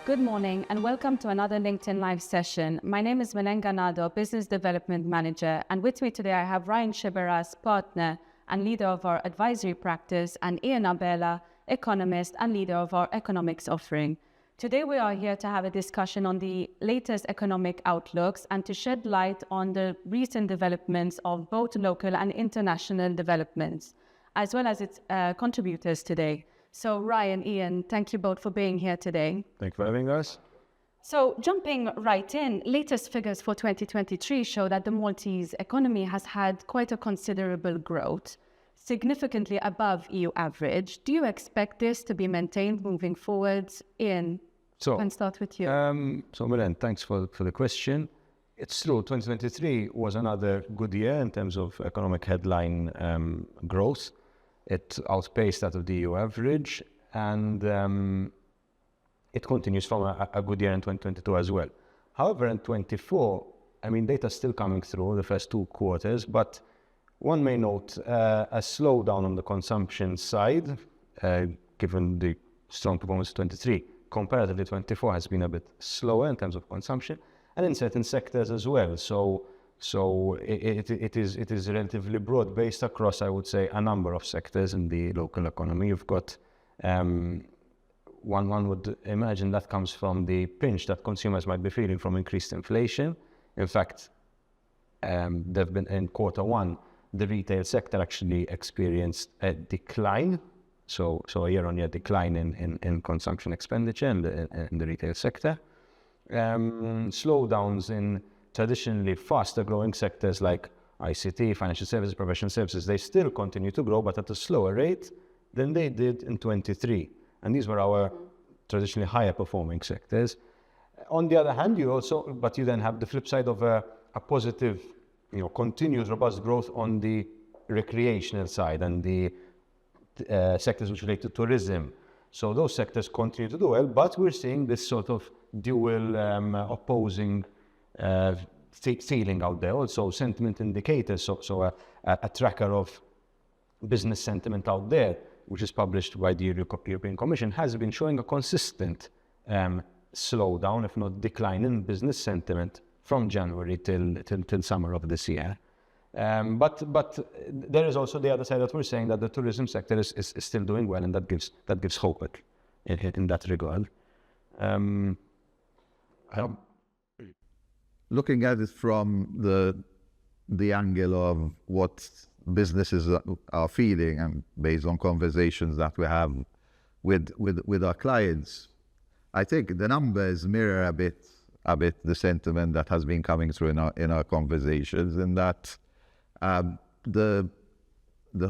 Good morning and welcome to another LinkedIn Live session. My name is Melen Ganado, Business Development Manager, and with me today I have Ryan Shiberas, Partner and Leader of our Advisory Practice, and Ian Abela, Economist and Leader of our Economics Offering. Today we are here to have a discussion on the latest economic outlooks and to shed light on the recent developments of both local and international developments, as well as its contributors today. So Ryan, Ian, thank you both for being here today. Thank you for having us. So jumping right in, latest figures for 2023 show that the Maltese economy has had quite a considerable growth, significantly above EU average. Do you expect this to be maintained moving forward? Ian, I can start with you. So Melen, thanks for the question. It's true, 2023 was another good year in terms of economic headline growth. It outpaced that of the EU average, and it continues from a good year in 2022 as well. However, in 2024, data is still coming through the first two quarters, but one may note a slowdown on the consumption side, given the strong performance of 2023. Comparatively, 2024 has been a bit slower in terms of consumption, and in certain sectors as well. So it is relatively broad-based across, I would say, a number of sectors in the local economy. You've got one would imagine that comes from the pinch that consumers might be feeling from increased inflation. In fact, they've been in quarter one, the retail sector actually experienced a decline. So a year-on-year decline in consumption expenditure in the retail sector. Slowdowns in traditionally faster growing sectors like ICT, financial services, professional services, they still continue to grow, but at a slower rate than they did in 23. And these were our traditionally higher performing sectors. On the other hand, you then have the flip side of a positive, continued robust growth on the recreational side and the sectors which relate to tourism. So those sectors continue to do well, but we're seeing this sort of dual opposing feeling out there. Also sentiment indicators, so a tracker of business sentiment out there, which is published by the European Commission, has been showing a consistent slowdown, if not decline, in business sentiment from January till summer of this year. But there is also the other side that we're saying that the tourism sector is still doing well, and that gives hope in that regard. Looking at it from the angle of what businesses are feeling, and based on conversations that we have with our clients, I think the numbers mirror a bit the sentiment that has been coming through in our conversations, in that the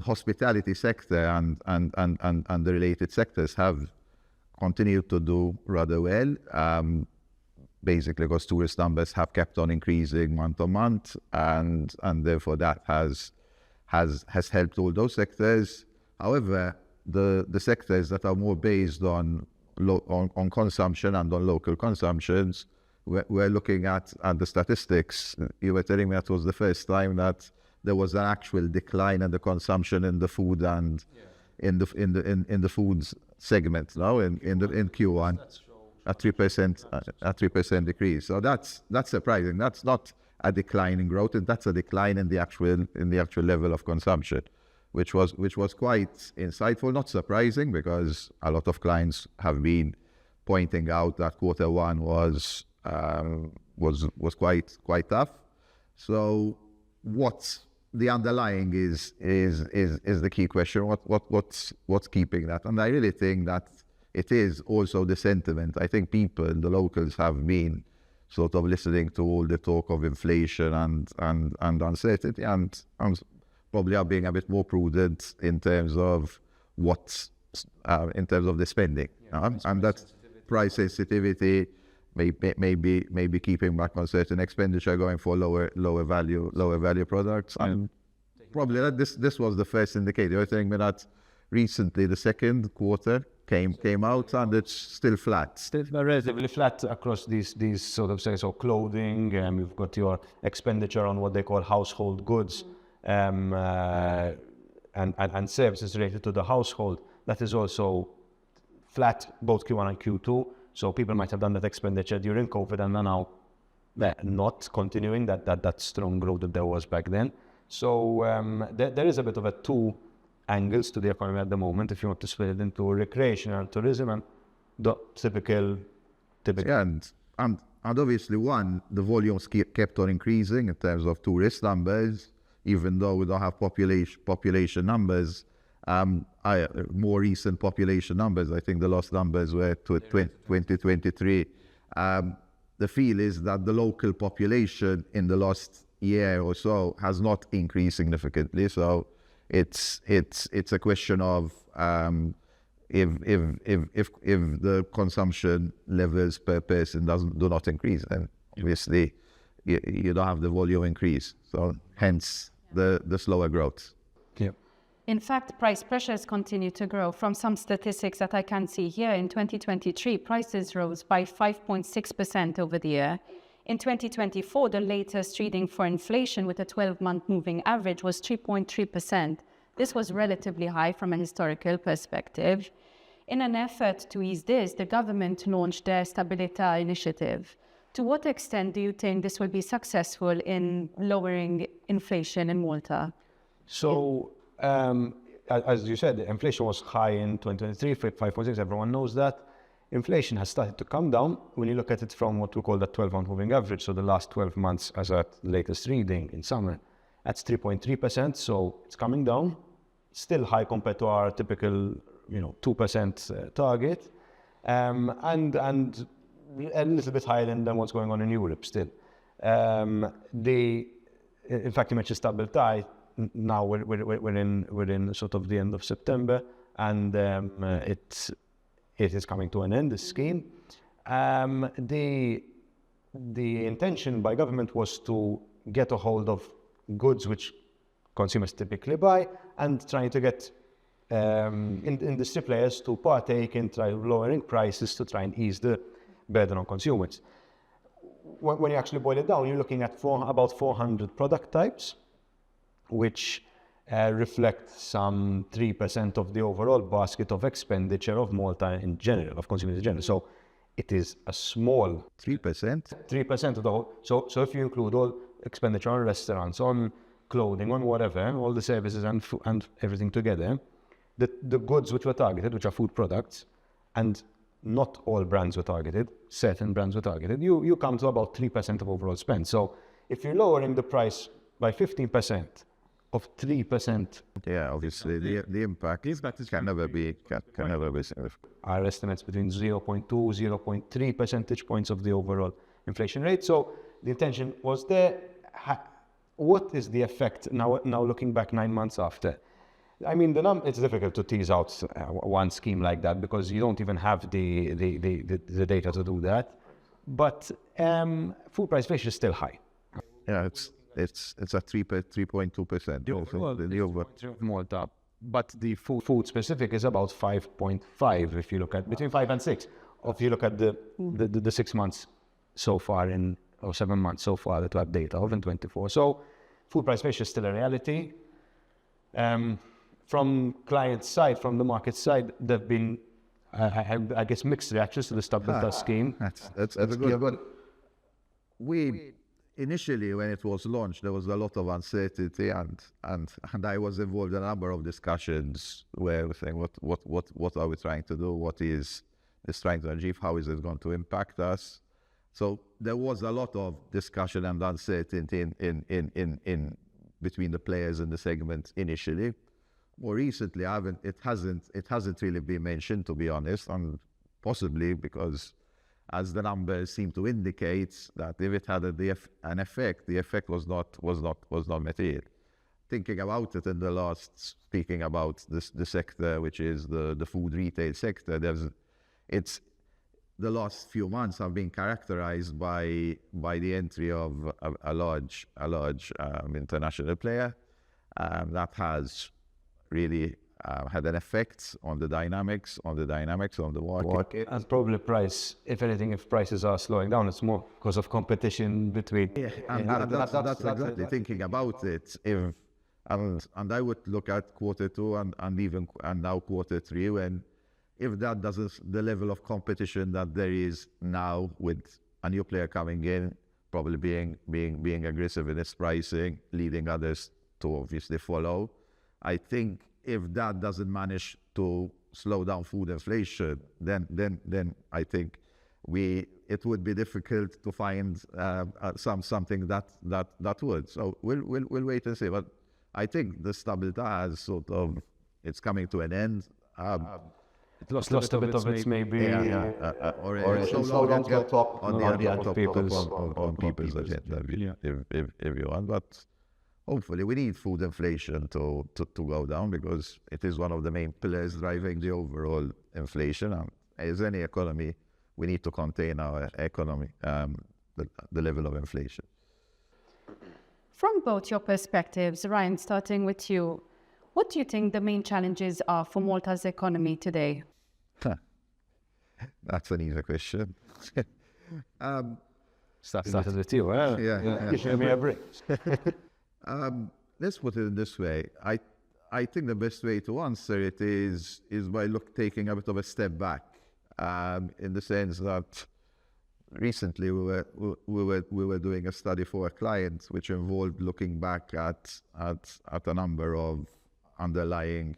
hospitality sector and the related sectors have continued to do rather well. Basically because tourist numbers have kept on increasing month on month, and therefore that has helped all those sectors. However, the sectors that are more based on consumption and on local consumptions, we're looking at the statistics. You were telling me that was the first time that there was an actual decline in the consumption in the food and in the foods segment now in Q1. A 3% decrease. So that's surprising. That's not a decline in growth, and that's a decline in the actual level of consumption, which was quite insightful. Not surprising, because a lot of clients have been pointing out that quarter one was quite tough. So what's the underlying is the key question. What's keeping that? And I really think that it is also the sentiment. I think the locals have been sort of listening to all the talk of inflation and uncertainty, and probably are being a bit more prudent in terms of in terms of the spending. And that price sensitivity may be keeping back on certain expenditure, going for lower value products. And probably that this was the first indicator. You're telling me that recently the second quarter came out and it's still flat. Still relatively flat across these sort of sectors. So clothing, you've got your expenditure on what they call household goods, and services related to the household. That is also flat, both Q1 and Q2. So people might have done that expenditure during COVID and are now not continuing that strong growth that there was back then. So there is a bit of a two angles to the economy at the moment, if you want to split it into recreational tourism and the typical. Yeah, and obviously the volumes kept on increasing in terms of tourist numbers, even though we don't have population numbers. More recent population numbers, I think the last numbers were 2023. The feel is that the local population in the last year or so has not increased significantly. So it's a question of if the consumption levels per person do not increase, then obviously you don't have the volume increase. So hence the slower growth. Yeah. In fact, price pressures continue to grow. From some statistics that I can see here, in 2023, prices rose by 5.6% over the year. In 2024, the latest reading for inflation with a 12-month moving average was 3.3%. This was relatively high from a historical perspective. In an effort to ease this, the government launched their Stabilità initiative. To what extent do you think this will be successful in lowering inflation in Malta? So, as you said, inflation was high in 2023, 5.6, everyone knows that. Inflation has started to come down when you look at it from what we call the 12-month moving average, so the last 12 months as at latest reading in summer. That's 3.3%, so it's coming down. Still high compared to our typical 2% target, and a little bit higher than what's going on in Europe still. In fact, you mentioned Stabilità. Now we're in sort of the end of September, and it is coming to an end, the scheme. The intention by government was to get a hold of goods which consumers typically buy and trying to get industry players to partake in lowering prices to try and ease the burden on consumers. When you actually boil it down, you're looking at about 400 product types, which reflect some 3% of the overall basket of expenditure of Malta in general, of consumers in general. So it is a small 3%. 3% of the whole. So if you include all expenditure on restaurants, on clothing, on whatever, all the services and everything together, the goods which were targeted, which are food products, and not all brands were targeted, certain brands were targeted, you come to about 3% of overall spend. So if you're lowering the price by 15% of 3%. Yeah, obviously the impact can never be significant. Our estimates between 0.2, 0.3 percentage points of the overall inflation rate. So the intention was there. What is the effect now looking back 9 months after? I mean, it's difficult to tease out one scheme like that because you don't even have the data to do that. But food price inflation is still high. Yeah, it's at 3.2%. Malta, but the food specific is about 5.5 if you look at between 5 and 6. Or if you look at the 6 months so far or 7 months so far that we have data of in 24. So food price inflation is still a reality. From client side, from the market side, there've been, I guess, mixed reactions to the Stabilità scheme. That's good. We initially, when it was launched, there was a lot of uncertainty, and I was involved in a number of discussions where we saying, what are we trying to do? What is this trying to achieve? How is it going to impact us? So there was a lot of discussion and uncertainty in between the players in the segment initially. More recently, it hasn't really been mentioned, to be honest, and possibly because, as the numbers seem to indicate, that if it had an effect, the effect was not material. Thinking about it speaking about the sector, which is the food retail sector, the last few months have been characterized by the entry of a large international player that has really had an effect on the dynamics of the market. And probably price, if anything, if prices are slowing down, it's more because of competition between. Yeah, that's exactly thinking about it. And I would look at quarter 2 and now quarter 3 when if that doesn't, the level of competition that there is now with a new player coming in, probably being aggressive in its pricing, leading others to obviously follow. I think if that doesn't manage to slow down food inflation, then I think it would be difficult to find something that would. So we'll wait and see. But I think the stabilità has it's coming to an end. It lost a bit of its maybe, or it's no longer top on people's agenda, if you want. But hopefully we need food inflation to go down, because it is one of the main pillars driving the overall inflation. And as any economy, we need to contain our economy, the level of inflation. From both your perspectives, Ryan, starting with you, what do you think the main challenges are for Malta's economy today? That's an easy question. Started with you, huh? Yeah. Give me a break. Let's put it in this way. I think the best way to answer it is by taking a bit of a step back, in the sense that recently we were doing a study for a client which involved looking back at a number of underlying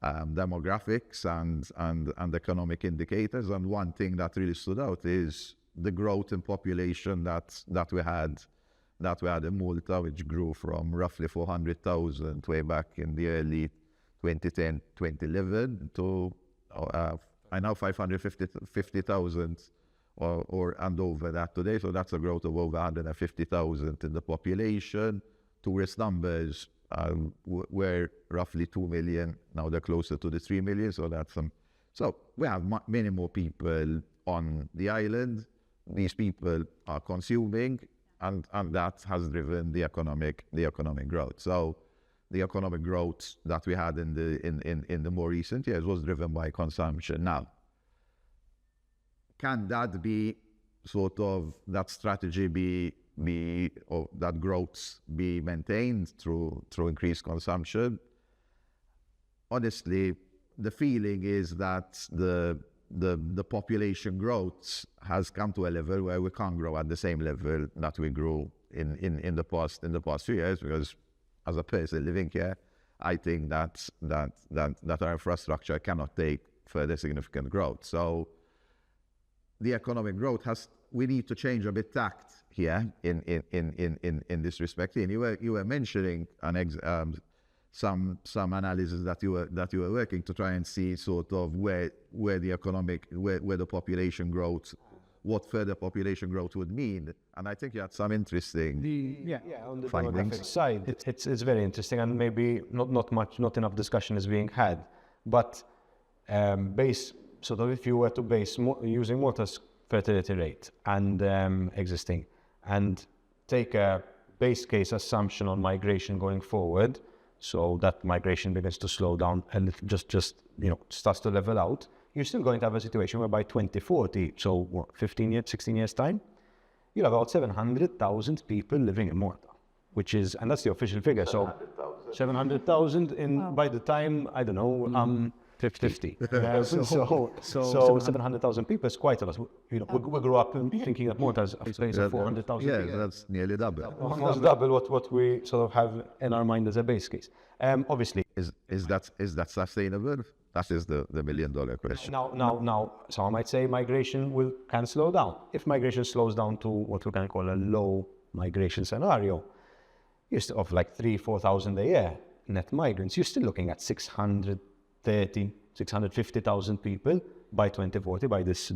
demographics and economic indicators, and one thing that really stood out is the growth in population that we had in Malta, which grew from roughly 400,000 way back in the early 2010, 2011 to I know 550,000 and over that today. So that's a growth of over 150,000 in the population. Tourist numbers were roughly 2 million. Now they're closer to the 3 million. So that's so we have many more people on the island. These people are consuming, and that has driven the economic growth. So the economic growth that we had in the more recent years was driven by consumption. Now, can that be that strategy or that growth be maintained through increased consumption? Honestly, the feeling is that the population growth has come to a level where we can't grow at the same level that we grew in the past few years, because as a person living here, I think that our infrastructure cannot take further significant growth. So the economic growth we need to change a bit tact here in this respect. And you were mentioning some analysis that you were working to try and see where the population growth, what further population growth would mean. And I think you had some interesting on the findings. demographic side, it's very interesting, and maybe not enough discussion is being had. But if you were to base using Malta's fertility rate and existing, and take a base case assumption on migration going forward, so that migration begins to slow down and just starts to level out, you're still going to have a situation where by 2040, so 16 years time, you'll have about 700,000 people living in Malta, and that's the official figure. So 700,000 by the time, I don't know, 50. So 700,000 people is quite a lot. We grew up thinking that Malta has a place of 400,000 people. Yeah, that's nearly double. Almost double what we have in our mind as a base case. Obviously, is that sustainable? That is the $1 million question. Now, some might say migration can slow down. If migration slows down to what we can call a low migration scenario, of like 3,000-4,000 a year net migrants, you're still looking at 650,000 people by 2040, by this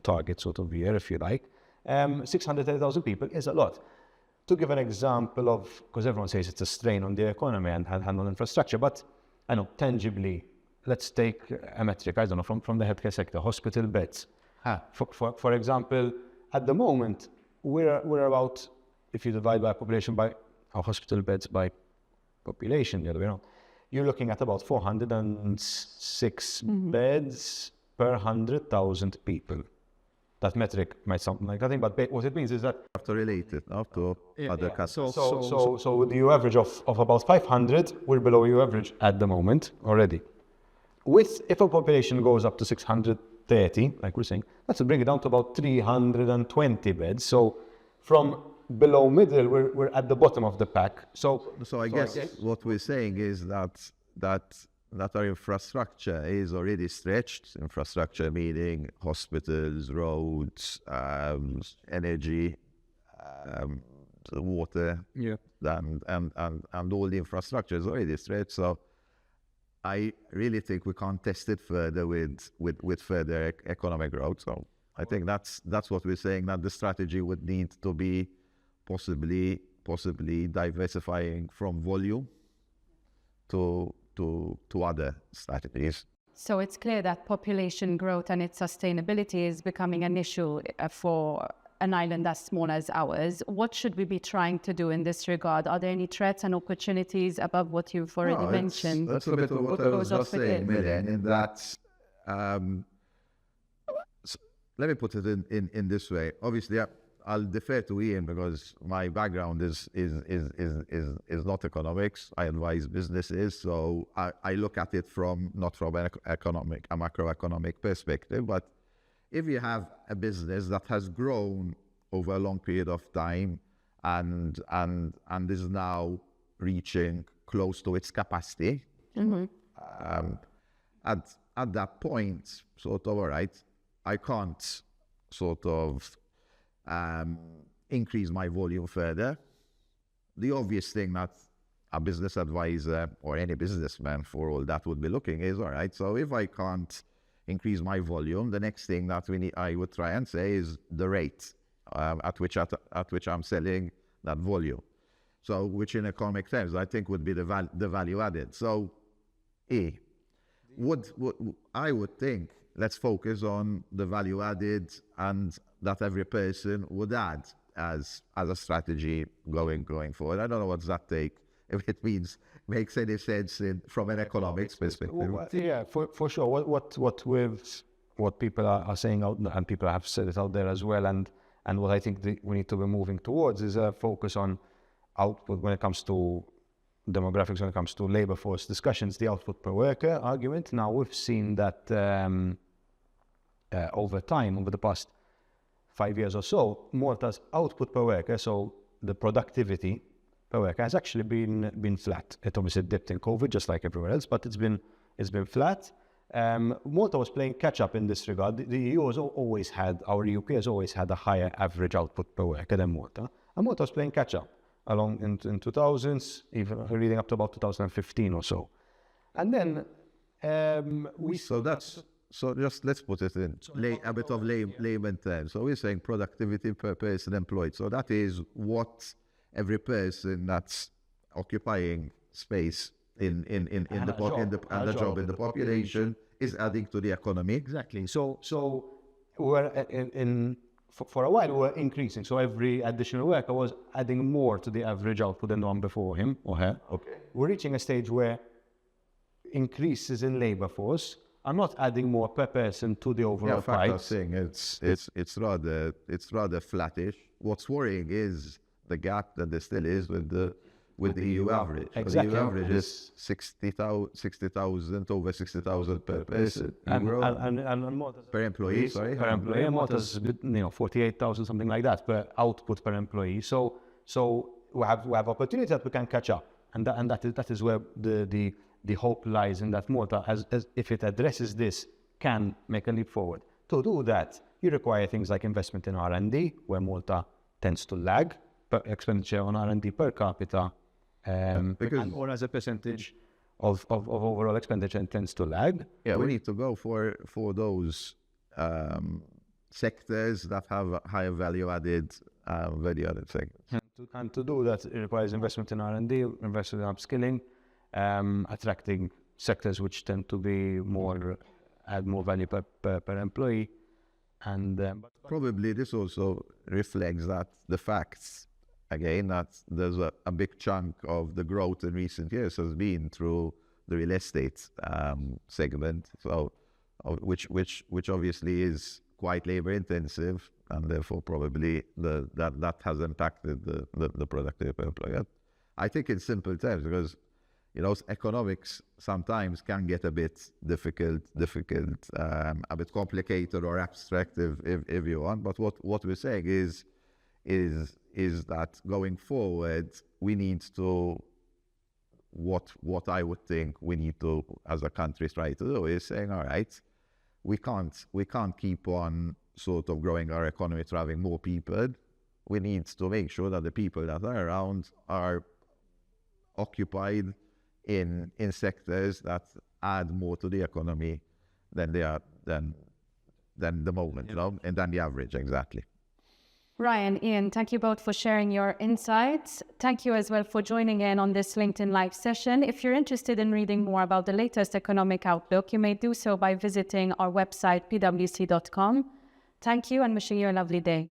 target year, if you like. 630,000 people is a lot. To give an example of, because everyone says it's a strain on the economy and on infrastructure, but I know tangibly, let's take a metric, I don't know, from the healthcare sector, hospital beds. For example, at the moment, we're about, if you divide by population by our hospital beds by population, the other way around, you're looking at about 406 beds per 100,000 people. That metric might sound like nothing, but what it means is that You have to relate it now to other countries. So with the EU average of about 500, we're below EU average at the moment already. if a population goes up to 630, like we're saying, that's to bring it down to about 320 beds. So from below middle, we're at the bottom of the pack. So I guess what we're saying is that our infrastructure is already stretched. Infrastructure meaning hospitals, roads, energy, water, and all the infrastructure is already stretched. So I really think we can't test it further with further economic growth. So I think that's what we're saying, that the strategy would need to be possibly diversifying from volume to other strategies. So it's clear that population growth and its sustainability is becoming an issue for an island as small as ours. What should we be trying to do in this regard? Are there any threats and opportunities above what you've already mentioned? That's a bit of what I was just saying, Milen, in that, let me put it in this way. Obviously, I'll defer to Ian because my background is not economics. I advise businesses, so I look at it not from a macroeconomic perspective. But if you have a business that has grown over a long period of time and is now reaching close to its capacity, at that point, sort of, all right, I can't sort of increase my volume further. The obvious thing that a business advisor or any businessman for all that would be looking is, all right, so if I can't increase my volume, the next thing that I would try and say is the rate at which I'm selling that volume. So, which in economic terms I think would be the value added. So, what I would think, let's focus on the value added and that every person would add as a strategy going forward. I don't know what's that take, if it makes any sense from an economics perspective. Yeah, for sure. What people are saying out, and people have said it out there as well, and what I think we need to be moving towards is a focus on output when it comes to demographics, when it comes to labor force discussions, the output per worker argument. Now we've seen that over time, over the past 5 years or so, Malta's output per worker, so the productivity per worker, has actually been flat. It obviously dipped in COVID, just like everywhere else, but it's been flat. Malta was playing catch up in this regard. The EU has always had, our EUP has always had a higher average output per worker than Malta, and Malta was playing catch up along in 2000s, even leading up to about 2015 or so. And then So just let's put it in a bit of layman terms. So we're saying productivity per person employed. So that is what every person that's occupying space in the job in the population is adding to the economy. Exactly. So we're for a while we were increasing. So every additional worker was adding more to the average output than the one before him or her. Okay. We're reaching a stage where increases in labor force are not adding more per person to the overall price. Thing. It's rather flattish. What's worrying is the gap that there still is with the EU average. Exactly. The EU average is 60,000 over 60,000 per person. And Malta's per employee, sorry. Per employee. And Malta's 48,000, something like that, per output per employee. So we have opportunities that we can catch up, and that is where the hope lies in that Malta, as if it addresses this, can make a leap forward. To do that, you require things like investment in R&D, where Malta tends to lag, expenditure on R&D per capita, or as a percentage of overall expenditure tends to lag. Yeah, we need to go for those sectors that have higher value added segments. And to do that, it requires investment in R&D, investment in upskilling, attracting sectors which tend to be add more value per employee, and but probably this also reflects that the facts again that there's a big chunk of the growth in recent years has been through the real estate segment, so which obviously is quite labor intensive, and therefore probably that has impacted the productivity per employee. I think in simple terms, because economics sometimes can get a bit difficult, a bit complicated or abstract if you want. But what we're saying is that going forward, we need to, what I would think we need to, as a country, try to do is saying, all right, we can't keep on sort of growing our economy to having more people. We need to make sure that the people that are around are occupied in sectors that add more to the economy than the moment, and than the average, exactly. Ryan, Ian, thank you both for sharing your insights. Thank you as well for joining in on this LinkedIn Live session. If you're interested in reading more about the latest economic outlook, you may do so by visiting our website, pwc.com. Thank you and wishing you a lovely day.